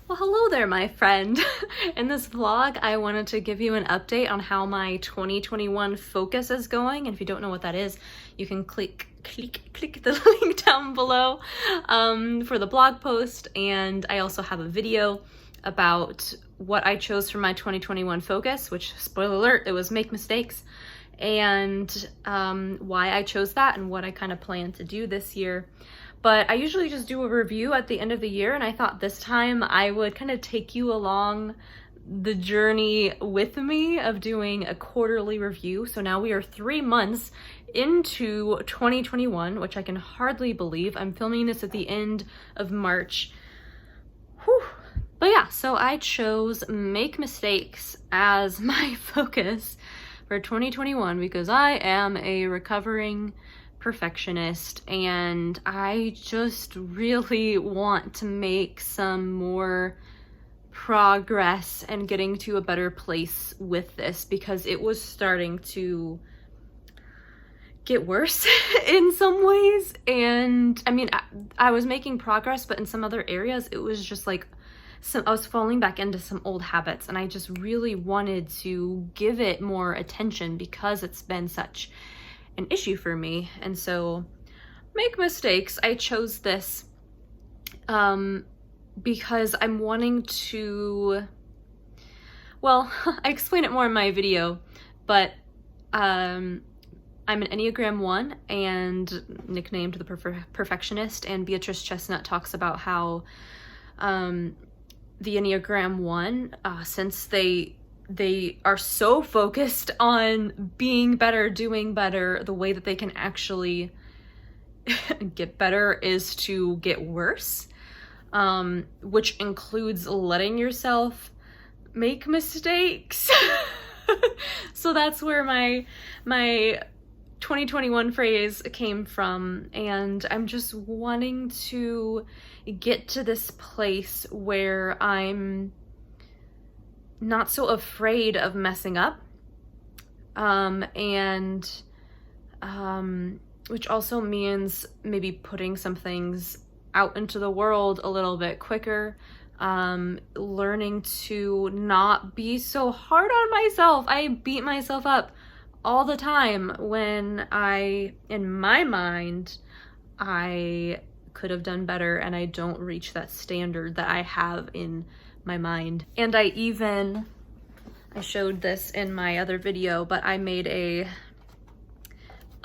Well, hello there, my friend. In this vlog, I wanted to give you an update on how my 2021 focus is going. And if you don't know what that is, you can click the link down below for the blog post. And I also have a video about what I chose for my 2021 focus, which, spoiler alert, it was make mistakes, and why I chose that and what I kind of plan to do this year. But I usually just do a review at the end of the year, and I thought this time I would kind of take you along the journey with me of doing a quarterly review. So now we are 3 months into 2021, which I can hardly believe. I'm filming this at the end of March. Whew. But yeah, so I chose make mistakes as my focus for 2021 because I am a recovering perfectionist and I just really want to make some more progress and getting to a better place with this, because it was starting to get worse in some ways. And I mean, I was making progress, but in some other areas it was just like I was falling back into some old habits, and I just really wanted to give it more attention because it's been such an issue for me. And so make mistakes, I chose this because I'm wanting to, well, I explain it more in my video, but I'm an Enneagram 1 and nicknamed the perfectionist, and Beatrice Chestnut talks about how the Enneagram 1, since they are so focused on being better, doing better, the way that they can actually get better is to get worse, which includes letting yourself make mistakes. So that's where my 2021 phrase came from, and I'm just wanting to get to this place where I'm not so afraid of messing up, which also means maybe putting some things out into the world a little bit quicker, learning to not be so hard on myself. I beat myself up all the time when in my mind, I could have done better, and I don't reach that standard that I have in my mind. And I showed this in my other video, but I made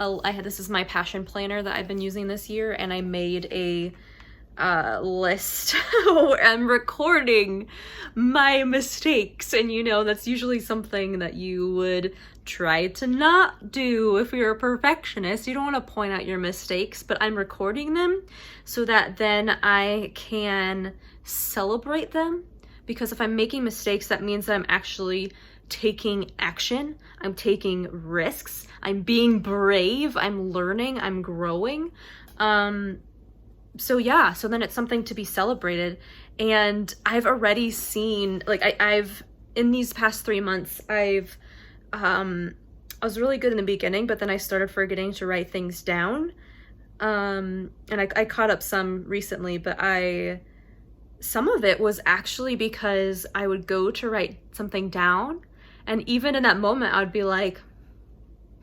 this is my passion planner that I've been using this year, and I made a list where I'm recording my mistakes. And you know, that's usually something that you would try to not do if you're a perfectionist. You don't want to point out your mistakes, but I'm recording them so that then I can celebrate them. Because if I'm making mistakes, that means that I'm actually taking action, I'm taking risks, I'm being brave, I'm learning, I'm growing. So yeah, so then it's something to be celebrated. And I've already seen, like I've in these past 3 months, I was really good in the beginning, but then I started forgetting to write things down. And I caught up some recently, but some of it was actually because I would go to write something down, and even in that moment, I would be like,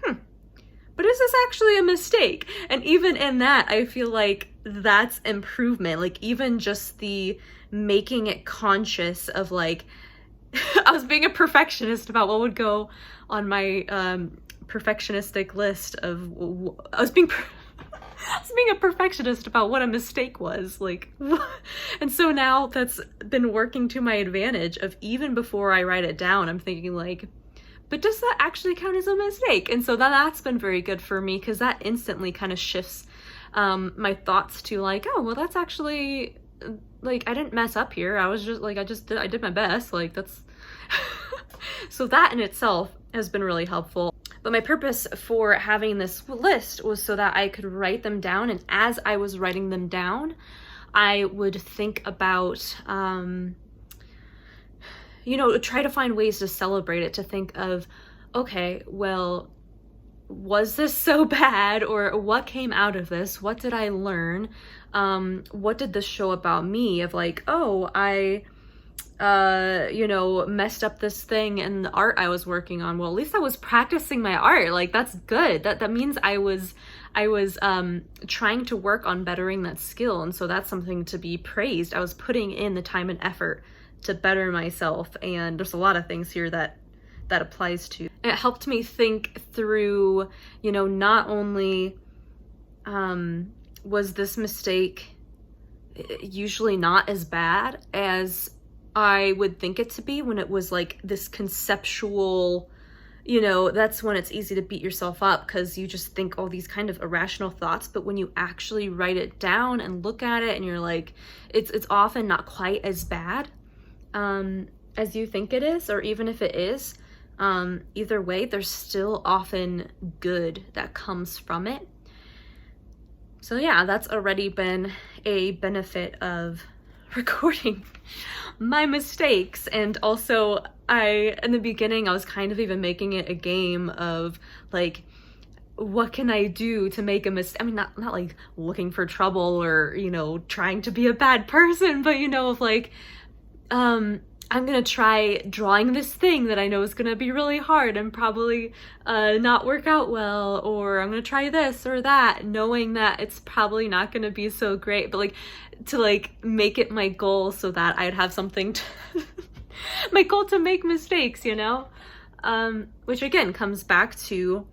but is this actually a mistake? And even in that, I feel like that's improvement. Like even just the making it conscious of like, I was being a perfectionist about what would go on my perfectionistic list of, I was being a perfectionist about what a mistake was, like, and so now that's been working to my advantage of even before I write it down, I'm thinking like, but does that actually count as a mistake? And so that's been very good for me, because that instantly kind of shifts my thoughts to like, oh, well, that's actually, like, I didn't mess up here. I was just like, I did my best. Like that's, so that in itself has been really helpful. But my purpose for having this list was so that I could write them down. And as I was writing them down, I would think about, try to find ways to celebrate it, to think of, okay, well, was this so bad? Or what came out of this? What did I learn? What did this show about me? Of like, oh, I you know, messed up this thing in the art I was working on. Well, at least I was practicing my art. Like, that's good. That means I was trying to work on bettering that skill. And so that's something to be praised. I was putting in the time and effort to better myself. And there's a lot of things here that applies to. It helped me think through, you know, not only was this mistake usually not as bad as I would think it to be when it was like this conceptual, you know, that's when it's easy to beat yourself up because you just think all these kind of irrational thoughts. But when you actually write it down and look at it and you're like, it's often not quite as bad as you think it is, or even if it is, either way, there's still often good that comes from it. So yeah, that's already been a benefit of recording my mistakes. And also, in the beginning, I was kind of even making it a game of like, what can I do to make a mistake? I mean, not like looking for trouble or, you know, trying to be a bad person, but, you know, of like, I'm gonna try drawing this thing that I know is gonna be really hard and probably not work out well, or I'm gonna try this or that, knowing that it's probably not gonna be so great, but like to like make it my goal so that I'd have something to my goal to make mistakes, you know? Which again comes back to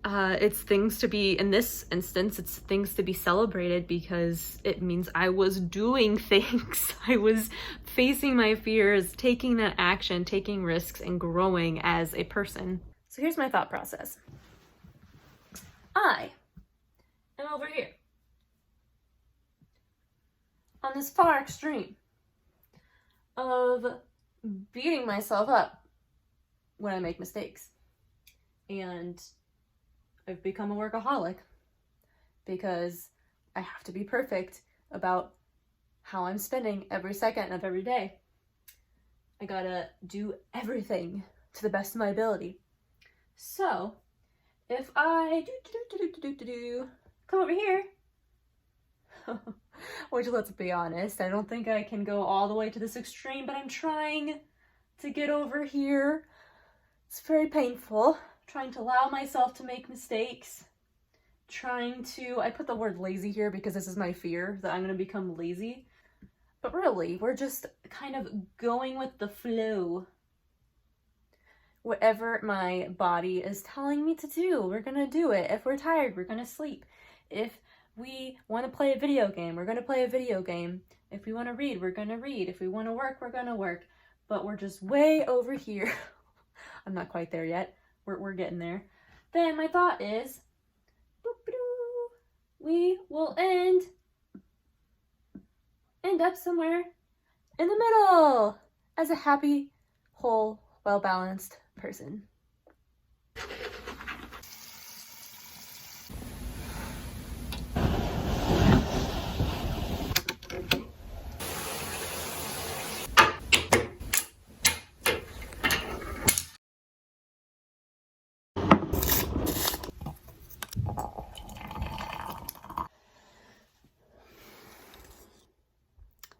it's things to be, in this instance, it's things to be celebrated because it means I was doing things. I was facing my fears, taking that action, taking risks, and growing as a person. So here's my thought process. I am over here on this far extreme of beating myself up when I make mistakes. And I've become a workaholic because I have to be perfect about how I'm spending every second of every day. I gotta do everything to the best of my ability. So if I come over here, which, let's be honest, I don't think I can go all the way to this extreme, but I'm trying to get over here. It's very painful. Trying to allow myself to make mistakes, I put the word lazy here because this is my fear that I'm going to become lazy, but really, we're just kind of going with the flow. Whatever my body is telling me to do, we're going to do it. If we're tired, we're going to sleep. If we want to play a video game, we're going to play a video game. If we want to read, we're going to read. If we want to work, we're going to work, but we're just way over here. I'm not quite there yet. We're getting there. Then my thought is, we will end up somewhere in the middle as a happy, whole, well-balanced person.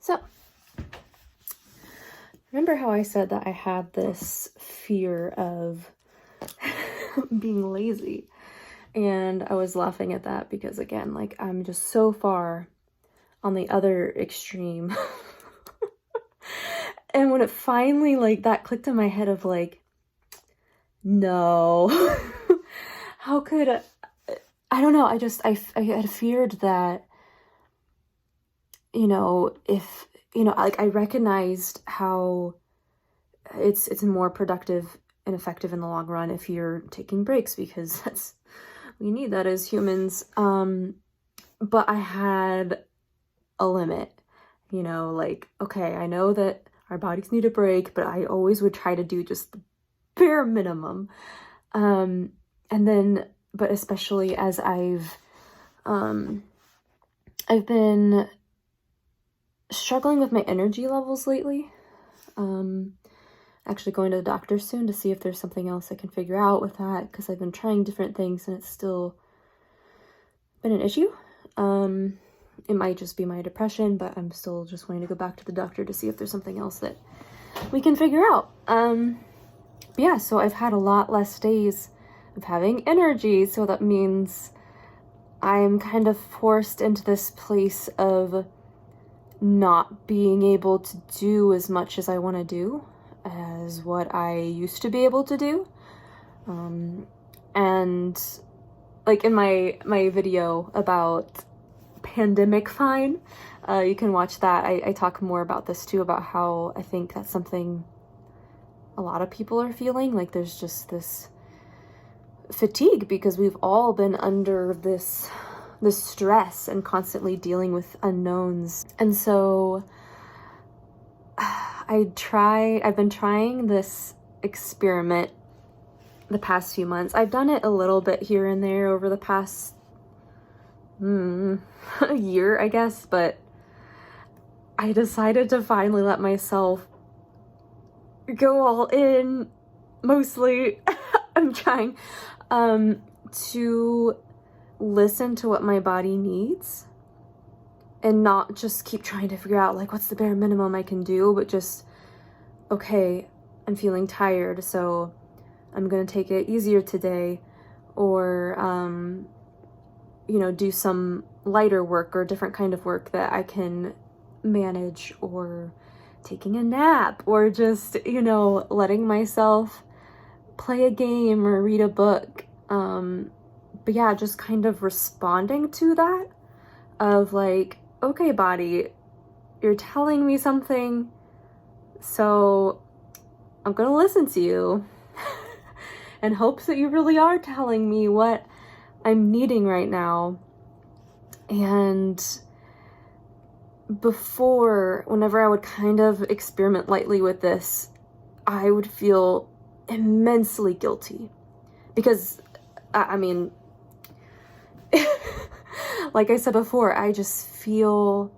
So, remember how I said that I had this fear of being lazy? And I was laughing at that because, again, like, I'm just so far on the other extreme. And when it finally, like, that clicked in my head of, like, no, how could I don't know, I had feared that, you know, if, you know, like, I recognized how it's more productive and effective in the long run if you're taking breaks, because we need that as humans. But I had a limit, you know, like, okay, I know that our bodies need a break, but I always would try to do just the bare minimum. And then, but especially as I've been struggling with my energy levels lately. Actually going to the doctor soon to see if there's something else I can figure out with that, because I've been trying different things and it's still been an issue. It might just be my depression, but I'm still just wanting to go back to the doctor to see if there's something else that we can figure out. Yeah, so I've had a lot less days of having energy, so that means I'm kind of forced into this place of not being able to do as much as I want to do as what I used to be able to do. And like in my video about pandemic fine, you can watch that. I talk more about this too, about how I think that's something a lot of people are feeling. Like there's just this fatigue because we've all been under this stress and constantly dealing with unknowns. And so I've been trying this experiment the past few months. I've done it a little bit here and there over the past year, I guess, but I decided to finally let myself go all in. Mostly I'm trying to listen to what my body needs and not just keep trying to figure out like what's the bare minimum I can do, but just, okay, I'm feeling tired, so I'm gonna take it easier today, or you know, do some lighter work or a different kind of work that I can manage, or taking a nap, or just, you know, letting myself play a game or read a book. But yeah, just kind of responding to that of like, okay, body, you're telling me something, so I'm gonna listen to you in hopes that you really are telling me what I'm needing right now. And before, whenever I would kind of experiment lightly with this, I would feel immensely guilty because, I mean, like I said before, I just feel,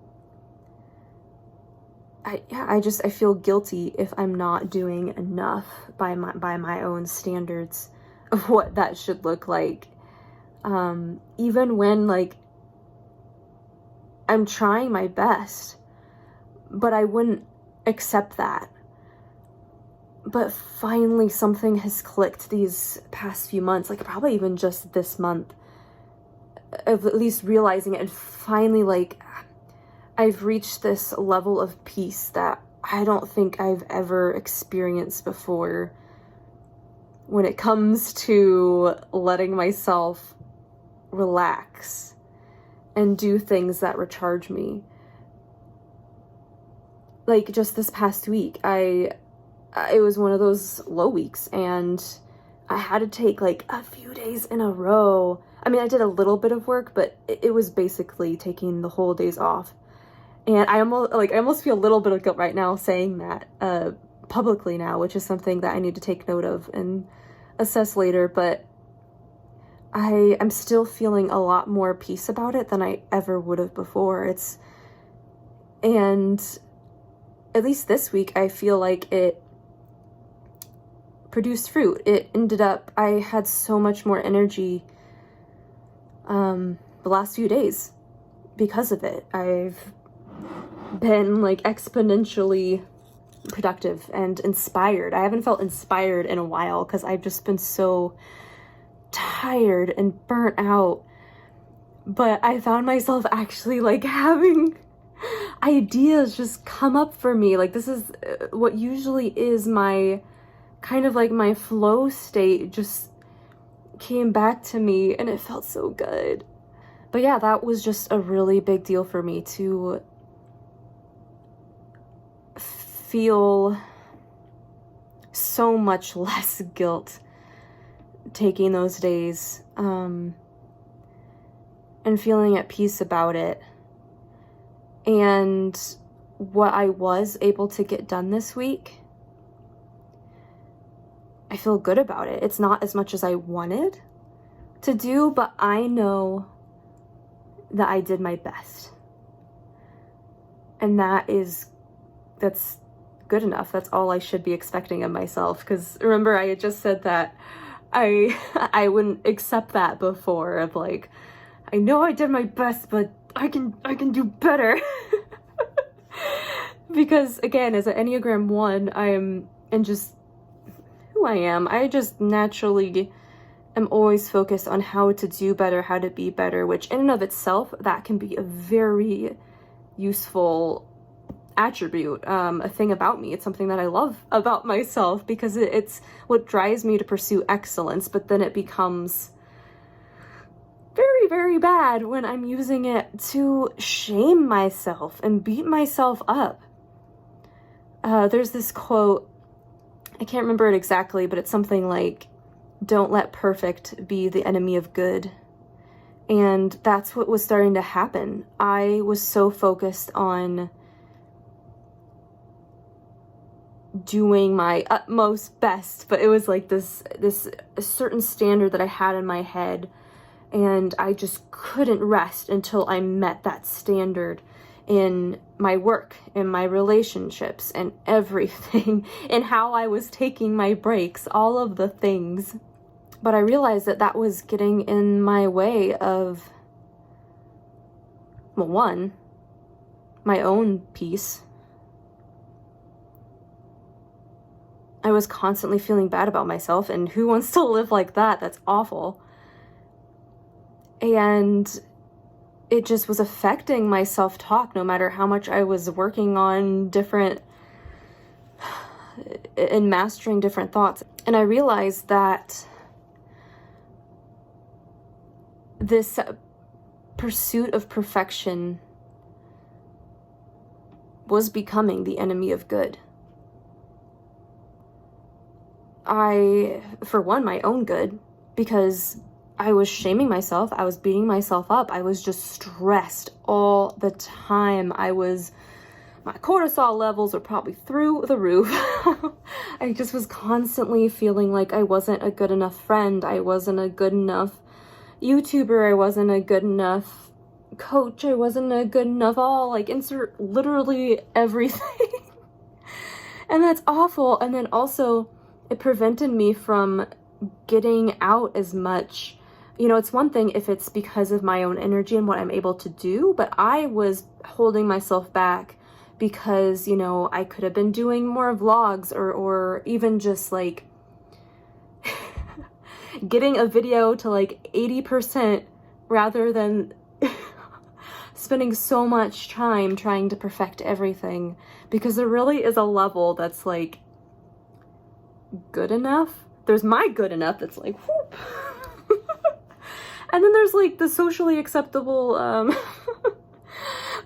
I feel guilty if I'm not doing enough by my own standards of what that should look like. Even when like I'm trying my best, but I wouldn't accept that. But finally something has clicked these past few months, like probably even just this month, of at least realizing it, and finally like I've reached this level of peace that I don't think I've ever experienced before when it comes to letting myself relax and do things that recharge me. Like just this past week, it was one of those low weeks, and I had to take like a few days in a row. I mean, I did a little bit of work, but it was basically taking the whole days off. And I almost feel a little bit of guilt right now saying that publicly now, which is something that I need to take note of and assess later. But I'm still feeling a lot more peace about it than I ever would have before. And at least this week, I feel like it produced fruit. It ended up, I had so much more energy the last few days because of it. I've been like exponentially productive and inspired. I haven't felt inspired in a while because I've just been so tired and burnt out. But I found myself actually like having ideas just come up for me. Like this is what usually is my kind of like my flow state just came back to me, and it felt so good. But yeah, that was just a really big deal for me to feel so much less guilt taking those days, and feeling at peace about it. And what I was able to get done this week, I feel good about it. It's not as much as I wanted to do, but I know that I did my best. And that's good enough. That's all I should be expecting of myself. Because remember, I had just said that I wouldn't accept that before, of like, I know I did my best, but I can do better. Because again, as an Enneagram 1, and just who I am, I just naturally am always focused on how to do better, how to be better, which in and of itself, that can be a very useful attribute, a thing about me. It's something that I love about myself because it's what drives me to pursue excellence, but then it becomes very, very bad when I'm using it to shame myself and beat myself up. There's this quote, I can't remember it exactly, but it's something like, "Don't let perfect be the enemy of good." And that's what was starting to happen. I was so focused on doing my utmost best, but it was like this a certain standard that I had in my head, and I just couldn't rest until I met that standard in my work, in my relationships, and everything, and how I was taking my breaks, all of the things. But I realized that that was getting in my way of, well, one, my own peace. I was constantly feeling bad about myself, and who wants to live like that? That's awful. And it just was affecting my self-talk, no matter how much I was working on different and mastering different thoughts. And I realized that this pursuit of perfection was becoming the enemy of good. For one, my own good, because I was shaming myself, I was beating myself up, I was just stressed all the time. My cortisol levels were probably through the roof. I just was constantly feeling like I wasn't a good enough friend, I wasn't a good enough YouTuber, I wasn't a good enough coach, I wasn't a good enough insert literally everything. And that's awful. And then also, it prevented me from getting out as much. It's one thing if it's because of my own energy and what I'm able to do, but I was holding myself back because, I could have been doing more vlogs or even just getting a video to 80% rather than spending so much time trying to perfect everything, because there really is a level that's good enough. There's my good enough that's whoop. And then there's the socially acceptable,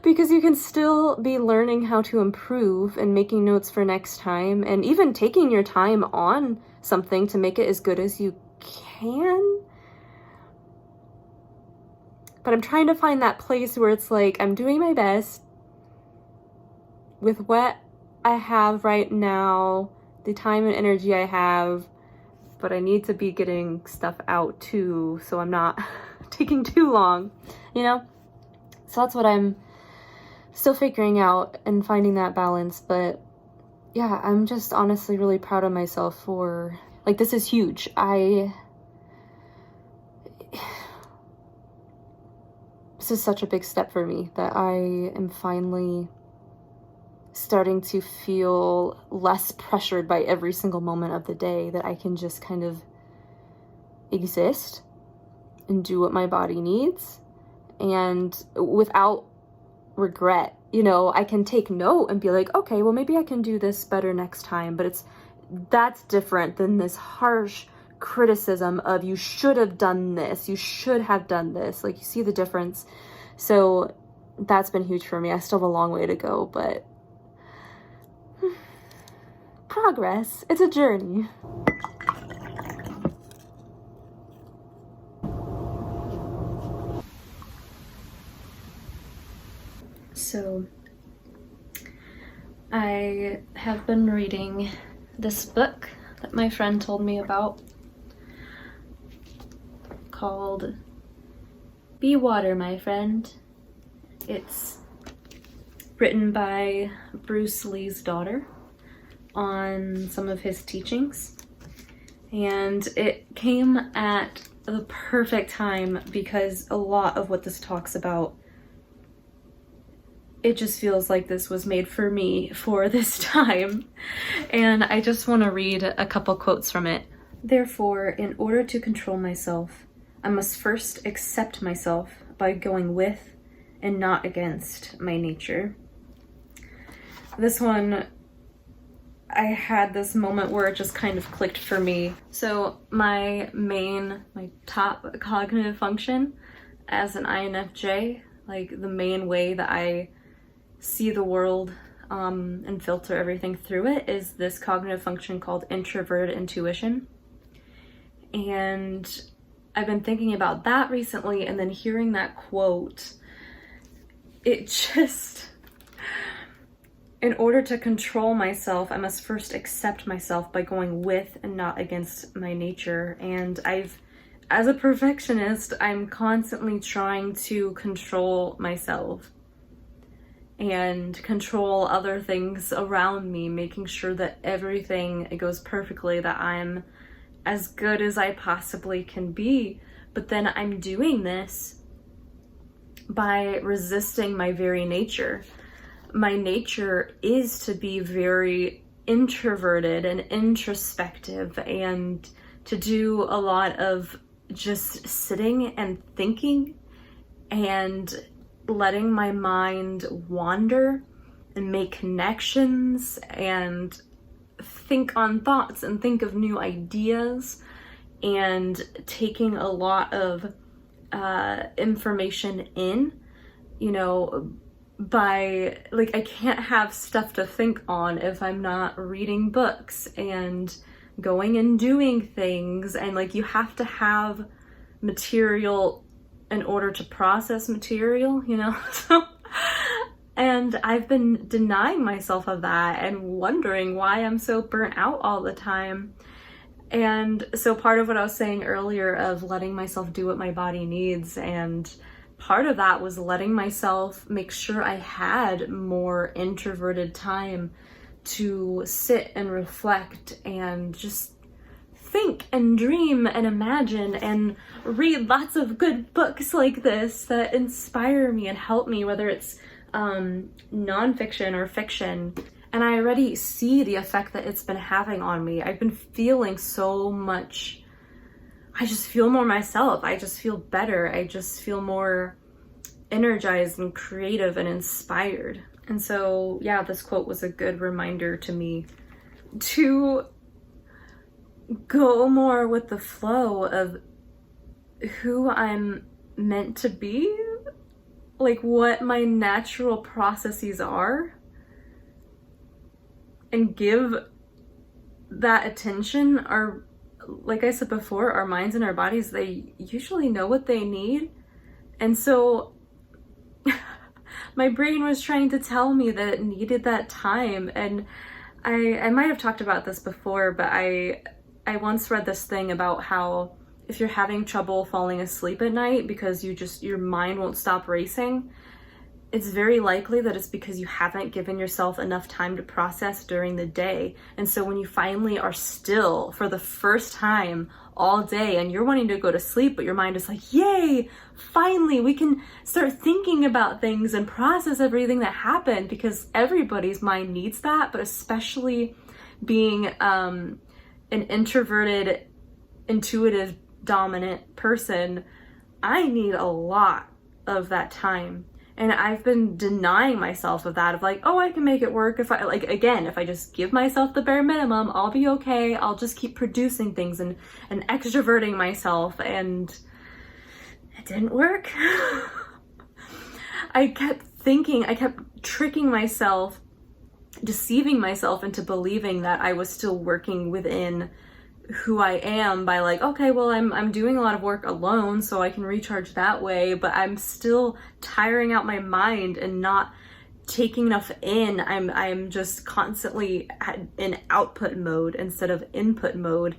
because you can still be learning how to improve and making notes for next time, and even taking your time on something to make it as good as you can. But I'm trying to find that place where it's I'm doing my best with what I have right now, the time and energy I have, but I need to be getting stuff out too, so I'm not taking too long, So that's what I'm still figuring out and finding that balance. But yeah, I'm just honestly really proud of myself for, this is huge. This is such a big step for me that I am finally starting to feel less pressured by every single moment of the day, that I can just kind of exist and do what my body needs, and without regret. I can take note and be okay, well, maybe I can do this better next time, but that's different than this harsh criticism of you should have done this, you should have done this. You see the difference. So that's been huge for me. I still have a long way to go, but progress. It's a journey. So I have been reading this book that my friend told me about called Be Water, My Friend. It's written by Bruce Lee's daughter on some of his teachings, and it came at the perfect time because a lot of what this talks about it just feels like this was made for me for this time. And I just want to read a couple quotes from it. Therefore, in order to control myself, I must first accept myself by going with and not against my nature. This one, I had this moment where it just kind of clicked for me. So my top cognitive function as an INFJ, like the main way that I see the world and filter everything through it, is this cognitive function called introverted intuition. And I've been thinking about that recently, and then hearing that quote, it just, in order to control myself, I must first accept myself by going with and not against my nature. And as a perfectionist, I'm constantly trying to control myself and control other things around me, making sure that everything goes perfectly, that I'm as good as I possibly can be. But then I'm doing this by resisting my very nature. My nature is to be very introverted and introspective, and to do a lot of just sitting and thinking and letting my mind wander and make connections and think on thoughts and think of new ideas, and taking a lot of information in, by, like, I can't have stuff to think on if I'm not reading books and going and doing things. And like, you have to have material in order to process material, so, and I've been denying myself of that and wondering why I'm so burnt out all the time. And so part of what I was saying earlier of letting myself do what my body needs, and part of that was letting myself make sure I had more introverted time to sit and reflect and just think and dream and imagine and read lots of good books like this that inspire me and help me, whether it's nonfiction or fiction. And I already see the effect that it's been having on me. I've been feeling so much, I just feel more myself. I just feel better. I just feel more energized and creative and inspired. And so, yeah, this quote was a good reminder to me to go more with the flow of who I'm meant to be, like what my natural processes are, and give that attention. Our, like I said before, our minds and our bodies, they usually know what they need. And so my brain was trying to tell me that it needed that time. And I might have talked about this before, but I once read this thing about how if you're having trouble falling asleep at night because your mind won't stop racing, it's very likely that it's because you haven't given yourself enough time to process during the day. And so when you finally are still for the first time all day and you're wanting to go to sleep, but your mind is like, yay, finally we can start thinking about things and process everything that happened, because everybody's mind needs that, but especially being an introverted, intuitive, dominant person, I need a lot of that time. And I've been denying myself of that, of like, oh, I can make it work. If I just give myself the bare minimum, I'll be okay. I'll just keep producing things and extroverting myself. And it didn't work. I kept tricking myself, deceiving myself into believing that I was still working within who I am by like, okay, well, I'm doing a lot of work alone, so I can recharge that way, but I'm still tiring out my mind and not taking enough in. I'm just constantly in output mode instead of input mode.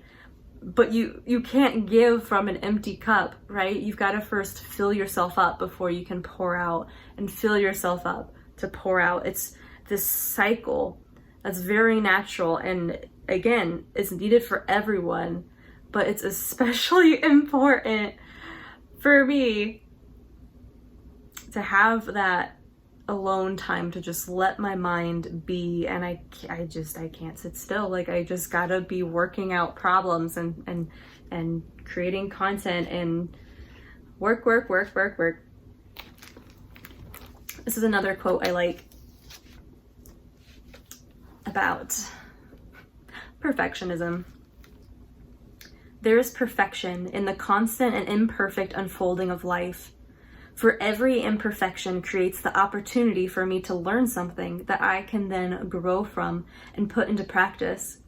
But you can't give from an empty cup, right? You've got to first fill yourself up before you can pour out, and fill yourself up to pour out. It's this cycle that's very natural, and again, it's needed for everyone, but it's especially important for me to have that alone time to just let my mind be, and I can't sit still. Like, I just gotta be working out problems and creating content and work. This is another quote I like about perfectionism. There is perfection in the constant and imperfect unfolding of life. For every imperfection creates the opportunity for me to learn something that I can then grow from and put into practice.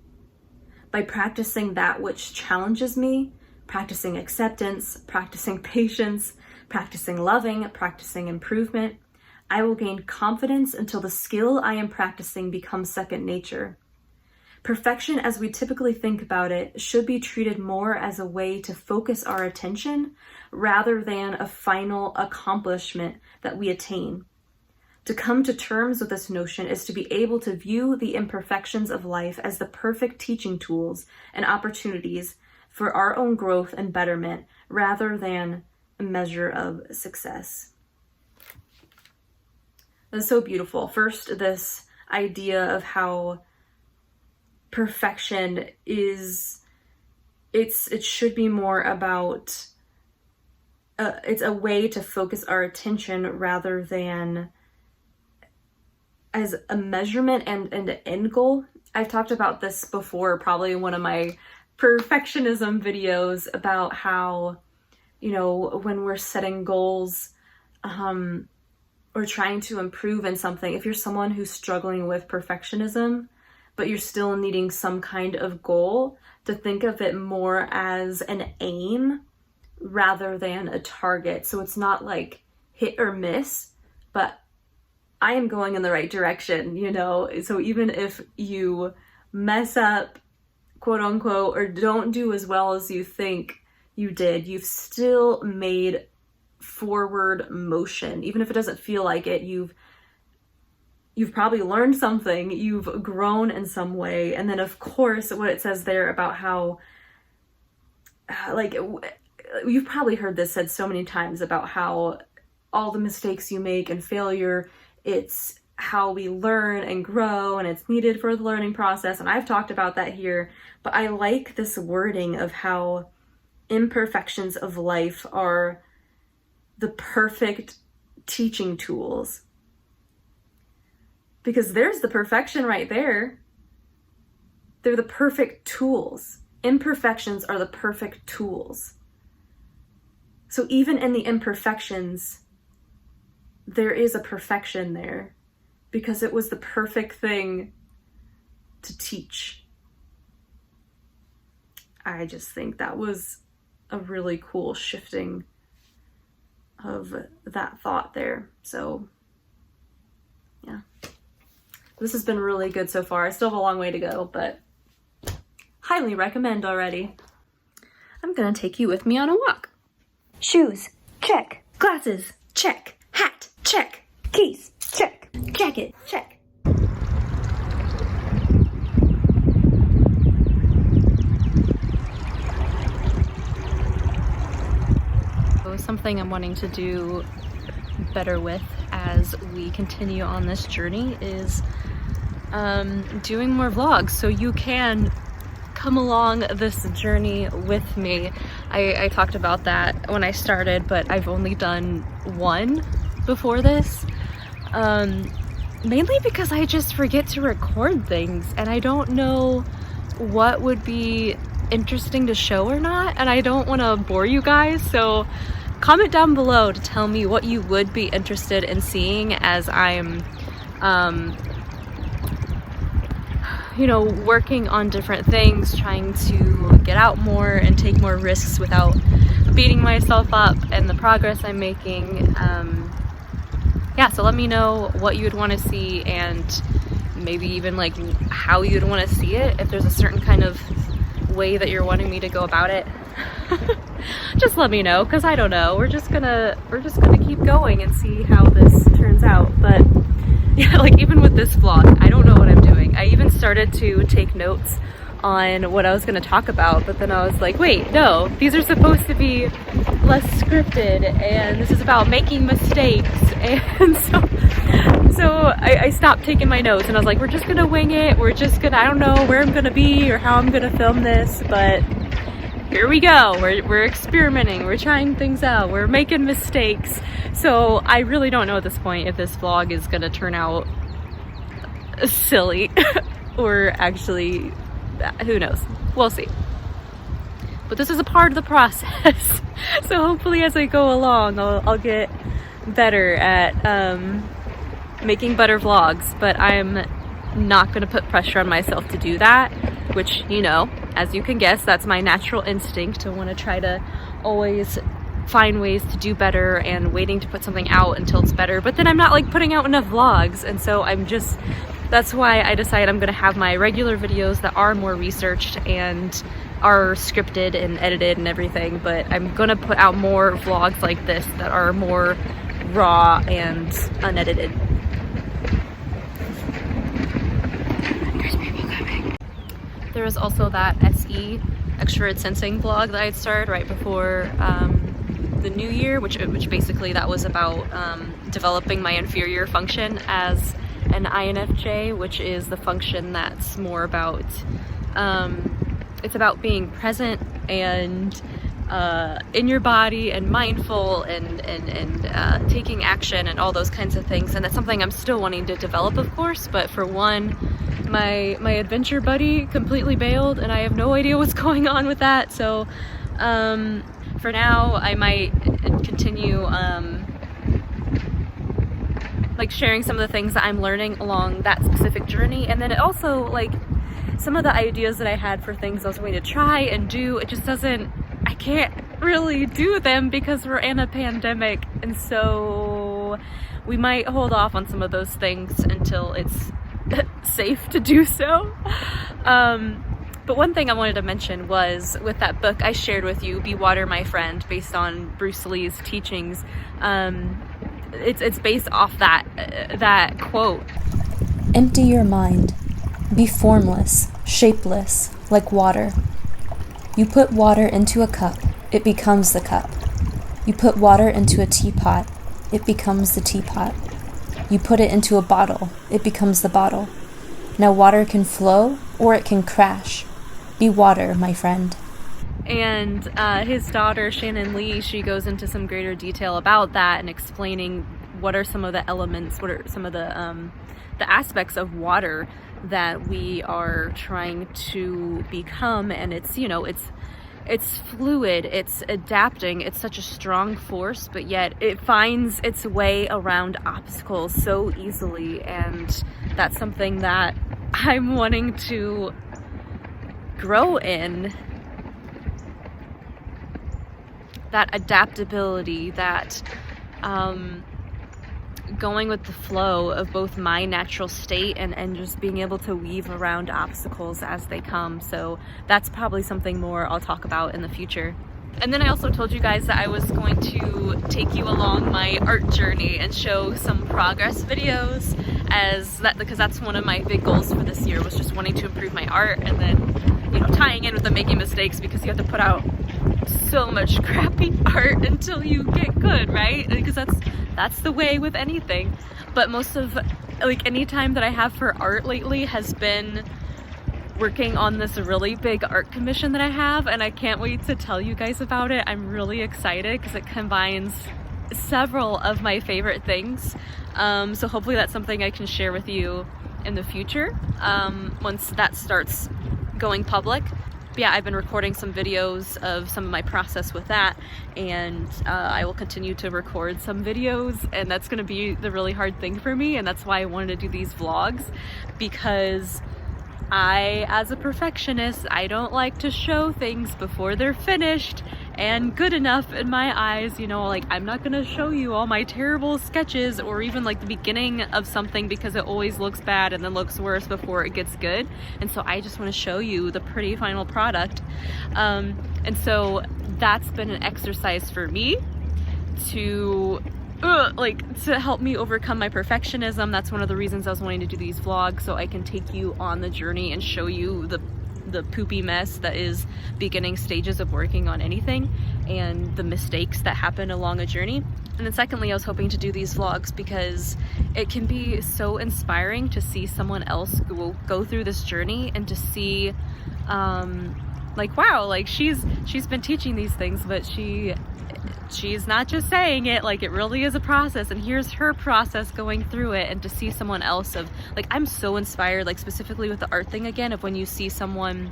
By practicing that which challenges me, practicing acceptance, practicing patience, practicing loving, practicing improvement, I will gain confidence until the skill I am practicing becomes second nature. Perfection, as we typically think about it, should be treated more as a way to focus our attention rather than a final accomplishment that we attain. To come to terms with this notion is to be able to view the imperfections of life as the perfect teaching tools and opportunities for our own growth and betterment rather than a measure of success. That's so beautiful. First, this idea of how perfection is, it should be more about, it's a way to focus our attention rather than as a measurement and an end goal. I've talked about this before, probably in one of my perfectionism videos, about how, you know, when we're setting goals, or trying to improve in something, if you're someone who's struggling with perfectionism, but you're still needing some kind of goal, to think of it more as an aim rather than a target. So it's not like hit or miss, but I am going in the right direction, you know? So even if you mess up, quote unquote, or don't do as well as you think you did, you've still made forward motion. Even if it doesn't feel like it, you've probably learned something, you've grown in some way. And then of course, what it says there about how, like, you've probably heard this said so many times about how all the mistakes you make and failure, it's how we learn and grow, and it's needed for the learning process. And I've talked about that here, but I like this wording of how imperfections of life are the perfect teaching tools. Because there's the perfection right there. They're the perfect tools. Imperfections are the perfect tools. So even in the imperfections, there is a perfection there, because it was the perfect thing to teach. I just think that was a really cool shifting of that thought there. So yeah. This has been really good so far. I still have a long way to go, but highly recommend already. I'm gonna take you with me on a walk. Shoes, check. Glasses, check. Hat, check. Keys, check. Jacket, check. Something I'm wanting to do better with as we continue on this journey is doing more vlogs, so you can come along this journey with me. I talked about that when I started, but I've only done one before this, mainly because I just forget to record things and I don't know what would be interesting to show or not, and I don't want to bore you guys, so comment down below to tell me what you would be interested in seeing as I'm you know, working on different things, trying to get out more and take more risks without beating myself up, and the progress I'm making. Yeah, so let me know what you would want to see, and maybe even like how you'd want to see it, if there's a certain kind of way that you're wanting me to go about it. Just let me know, because I don't know. We're just gonna keep going and see how this turns out. But yeah, like even with this vlog, I don't know what I'm doing. I even started to take notes on what I was going to talk about, but then I was like, wait, no, these are supposed to be less scripted, and this is about making mistakes. And so I stopped taking my notes, and I was like, we're just gonna wing it. We're just gonna, I don't know where I'm gonna be or how I'm gonna film this, but here we go. We're experimenting, we're trying things out, we're making mistakes. So I really don't know at this point if this vlog is gonna turn out silly or actually, who knows, we'll see. But this is a part of the process. So hopefully as I go along, I'll get better at making better vlogs, but I'm not going to put pressure on myself to do that, which, you know, as you can guess, that's my natural instinct to want to try to always find ways to do better and waiting to put something out until it's better. But then I'm not like putting out enough vlogs, and so that's why I decided I'm going to have my regular videos that are more researched and are scripted and edited and everything, but I'm going to put out more vlogs like this that are more raw and unedited. There's people coming. There was also that SE, extroverted sensing vlog that I had started right before the new year, which basically that was about developing my inferior function as an INFJ, which is the function that's more about it's about being present and in your body and mindful and taking action and all those kinds of things. And that's something I'm still wanting to develop, of course, but for one, my adventure buddy completely bailed and I have no idea what's going on with that. So for now I might continue like sharing some of the things that I'm learning along that specific journey, and then it also, like, some of the ideas that I had for things I was going to try and do, it just doesn't, I can't really do them because we're in a pandemic, and so we might hold off on some of those things until it's safe to do so. But one thing I wanted to mention was with that book I shared with you, Be Water, My Friend, based on Bruce Lee's teachings. It's based off that quote. Empty your mind. Be formless, shapeless, like water. You put water into a cup, it becomes the cup. You put water into a teapot, it becomes the teapot. You put it into a bottle, it becomes the bottle. Now water can flow or it can crash. Be water, my friend. And his daughter, Shannon Lee, she goes into some greater detail about that and explaining what are some of the elements, what are some of the aspects of water that we are trying to become. And it's, you know, it's fluid, it's adapting, it's such a strong force, but yet it finds its way around obstacles so easily. And that's something that I'm wanting to grow in. That adaptability, that going with the flow of both my natural state and just being able to weave around obstacles as they come. So that's probably something more I'll talk about in the future. And then I also told you guys that I was going to take you along my art journey and show some progress videos, because that's one of my big goals for this year, was just wanting to improve my art, and then, you know, tying in with the making mistakes, because you have to put out so much crappy art until you get good, right? Because that's the way with anything. But most of, like, any time that I have for art lately has been working on this really big art commission that I have, and I can't wait to tell you guys about it. I'm really excited because it combines several of my favorite things. So hopefully that's something I can share with you in the future once that starts going public. But yeah, I've been recording some videos of some of my process with that, and I will continue to record some videos, and that's going to be the really hard thing for me, and that's why I wanted to do these vlogs, because I, as a perfectionist, I don't like to show things before they're finished and good enough in my eyes. You know, like, I'm not gonna show you all my terrible sketches or even like the beginning of something, because it always looks bad and then looks worse before it gets good. And so I just want to show you the pretty final product. And so that's been an exercise for me to help me overcome my perfectionism. That's one of the reasons I was wanting to do these vlogs, so I can take you on the journey and show you the the poopy mess that is beginning stages of working on anything, and the mistakes that happen along a journey. And then secondly, I was hoping to do these vlogs because it can be so inspiring to see someone else go through this journey, and to see like, wow, like she's been teaching these things, but she's not just saying it, like it really is a process, and here's her process going through it. And to see someone else of, like, I'm so inspired, like specifically with the art thing again, of when you see someone,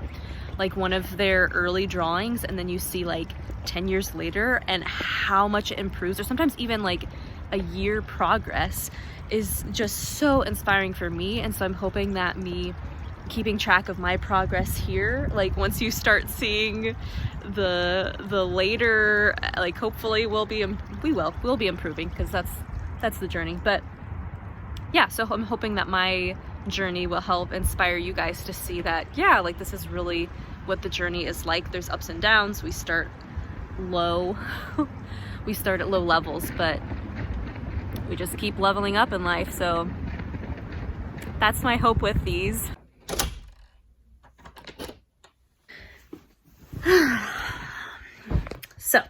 like one of their early drawings, and then you see like 10 years later and how much it improves, or sometimes even like a year progress, is just so inspiring for me. And so I'm hoping that me keeping track of my progress here, like once you start seeing the later, like hopefully we'll be improving, because that's the journey. But yeah, so I'm hoping that my journey will help inspire you guys to see that, yeah, like this is really what the journey is like. There's ups and downs. We start low we start at low levels, but we just keep leveling up in life. So that's my hope with these. So,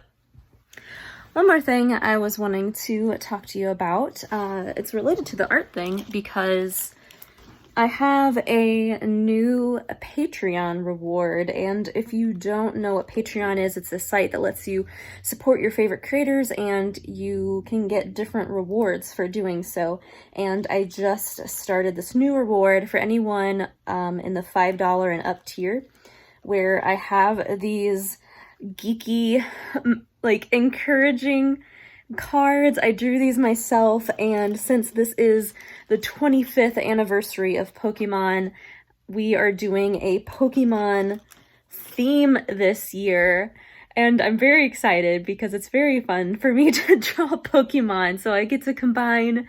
one more thing I was wanting to talk to you about. It's related to the art thing, because I have a new Patreon reward. And if you don't know what Patreon is, it's a site that lets you support your favorite creators, and you can get different rewards for doing so. And I just started this new reward for anyone in the $5 and up tier, where I have these geeky, like encouraging cards. I drew these myself, and since this is the 25th anniversary of Pokemon, we are doing a Pokemon theme this year, and I'm very excited because it's very fun for me to draw Pokemon. So I get to combine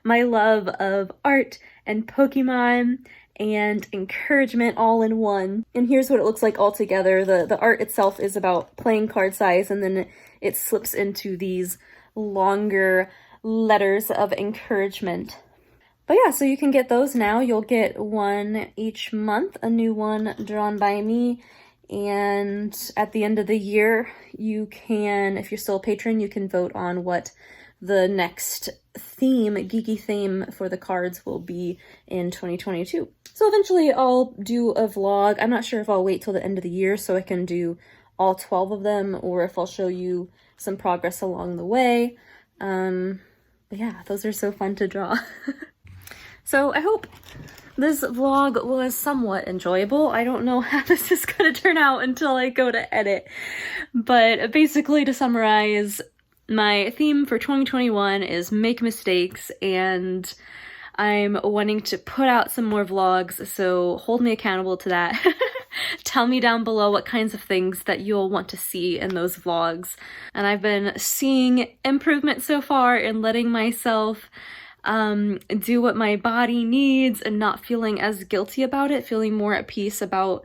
my love of art and Pokemon and encouragement all in one. And here's what it looks like all together. The art itself is about playing card size, and then it slips into these longer letters of encouragement. But yeah, so you can get those now. You'll get one each month, a new one drawn by me. And at the end of the year, you can, if you're still a patron, you can vote on what the next theme, geeky theme for the cards will be in 2022. So eventually I'll do a vlog. I'm not sure if I'll wait till the end of the year so I can do all 12 of them, or if I'll show you some progress along the way. But yeah, those are so fun to draw. So I hope this vlog was somewhat enjoyable. I don't know how this is gonna turn out until I go to edit. But basically, to summarize, my theme for 2021 is make mistakes, and I'm wanting to put out some more vlogs, so hold me accountable to that. Tell me down below what kinds of things that you'll want to see in those vlogs. And I've been seeing improvement so far in letting myself do what my body needs and not feeling as guilty about it, feeling more at peace about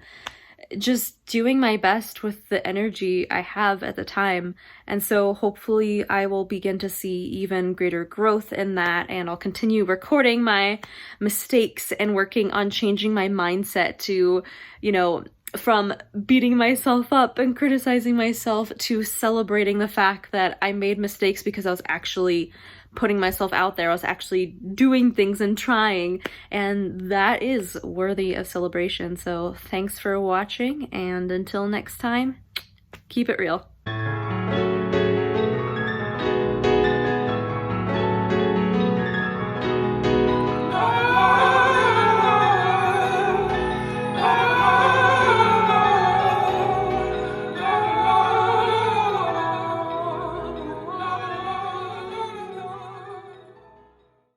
just doing my best with the energy I have at the time. And so hopefully I will begin to see even greater growth in that, and I'll continue recording my mistakes and working on changing my mindset to, you know, from beating myself up and criticizing myself to celebrating the fact that I made mistakes because I was actually putting myself out there. I was actually doing things and trying, and that is worthy of celebration. So thanks for watching, and until next time, keep it real.